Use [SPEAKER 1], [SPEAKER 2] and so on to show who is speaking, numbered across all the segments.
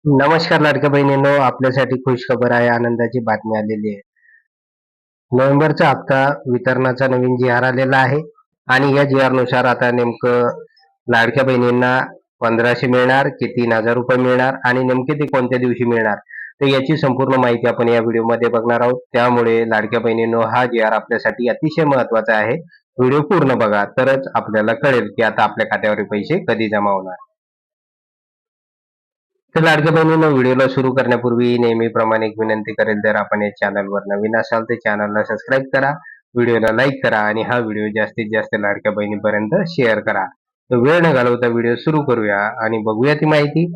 [SPEAKER 1] नमस्कार लाडक्या बहिणींनो, आपल्यासाठी खुश खबर आहे, आनंदाची बातमी आलेली आहे. नोव्हेंबरचा हप्ता वितरणाचा नवीन जी-आर आलेला आहे आणि या जी-आर नुसार आता नेमकं लाडक्या बहिणींना 1500 मिळणार की 3000 रुपये मिळणार आणि नेमके ते कोणत्या दिवशी मिळणार, तर याची संपूर्ण माहिती आपण या व्हिडिओमध्ये बघणार आहोत. त्यामुळे लाडक्या बहिणींनो, हा जी-आर आपल्यासाठी अतिशय महत्त्वाचा आहे. व्हिडिओ पूर्ण बघा, तरच आपल्याला कळेल की आता आपल्या खात्यावर पैसे कधी जमा होणार. तर लाडक्या बहिणींनो, व्हिडिओला सुरू करण्यापूर्वी नेहमीप्रमाणे एक विनंती करेल, जर आपण या चॅनलवर नवीन असाल तर चॅनलला सबस्क्राईब करा, व्हिडिओला लाईक करा आणि हा व्हिडिओ जास्तीत जास्त लाडक्या बहिणीपर्यंत शेअर करा. तर वेळ न घालवता व्हिडिओ सुरू करूया आणि बघूया ती माहिती.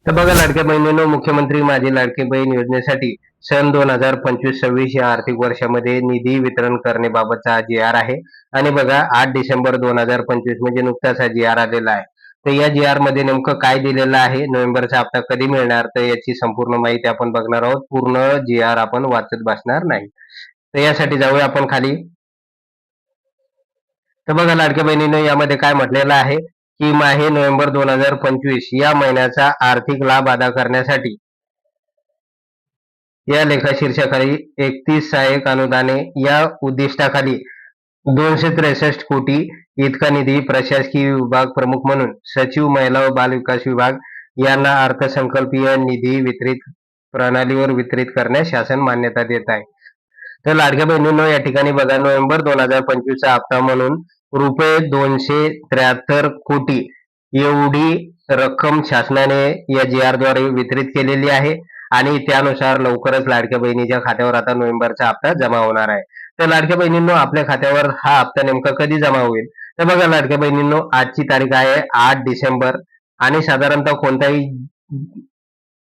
[SPEAKER 1] तर बघा लाडक्या बहिणींनो, मुख्यमंत्री माझी लाडकी बहीण योजनेसाठी सन 2025-26 या आर्थिक वर्षामध्ये निधी वितरण करण्याबाबतचा हा जी-आर आहे. आणि बघा, 8 डिसेंबर 2025 म्हणजे नुकताच हा जी-आर आलेला आहे. तर या जी-आर मध्ये नेमकं काय दिलेलं आहे, नोव्हेंबरचा हप्ता कधी मिळणार, तर याची संपूर्ण माहिती आपण बघणार आहोत. पूर्ण जी-आर आपण वाचत बसणार नाही. तर यासाठी जाऊया आपण खाली. तर बघा लाडक्या बहिणींनो, यामध्ये काय म्हटलेलं आहे की माहे नोव्हेंबर 2025 या महिन्याचा आर्थिक लाभ अदा करण्यासाठी या लेखा शीर्षकाखाली 31 सहाय्यक अनुदाने या उद्दिष्टाखाली 263 कोटी इतका निधी प्रशासकीय विभाग प्रमुख म्हणून सचिव महिला व बाल विकास विभाग यांना अर्थसंकल्पीय निधी वितरित प्रणालीवर वितरित करण्यास शासन मान्यता देत आहे. तर लाडक्या बहिणींनो, या ठिकाणी बघा, नोव्हेंबर 2025 चा हप्ता म्हणून रुपये 273 कोटी एवढी रक्कम शासनाने या जी-आर द्वारे वितरित केलेली आहे आणि त्यानुसार लवकरच लाडक्या बहिणीच्या खात्यावर आता नोव्हेंबरचा हप्ता जमा होणार आहे. तर लाडक्या बहिणींनो, आपल्या खात्यावर हा हप्ता नेमका कधी जमा होईल, तर बघा लाडक्या बहिणींनो, आजची तारीख आहे 8 डिसेंबर आणि साधारणतः कोणताही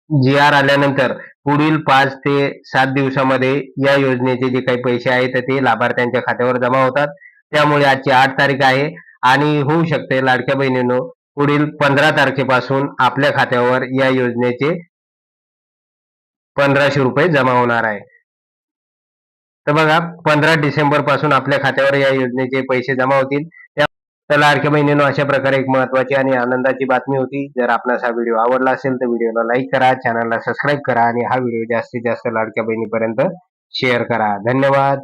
[SPEAKER 1] जी-आर आल्यानंतर पुढील 5 ते 7 दिवसामध्ये या योजनेचे जे काही पैसे आहेत ते लाभार्थ्यांच्या खात्यावर जमा होतात. त्यामुळे आजची 8 तारीख आहे आणि होऊ शकते लाडक्या बहिणींनो, पुढील 15 तारखेपासून आपल्या खात्यावर या योजनेचे 1500 रुपये जमा होणार आहे. तर बघा, 15 डिसेंबर पासून आपल्या खात्यावर या योजनेचे पैसे जमा होतील. तर लाडक्या बहिणींनो, अशा प्रकारे एक महत्त्वाची आणि आनंदाची बातमी होती. जर आपणास हा व्हिडिओ आवडला असेल तर व्हिडिओला लाईक करा, चॅनलला सबस्क्राईब करा आणि हा व्हिडिओ जास्तीत जास्त लाडक्या बहिणीपर्यंत शेअर करा. धन्यवाद.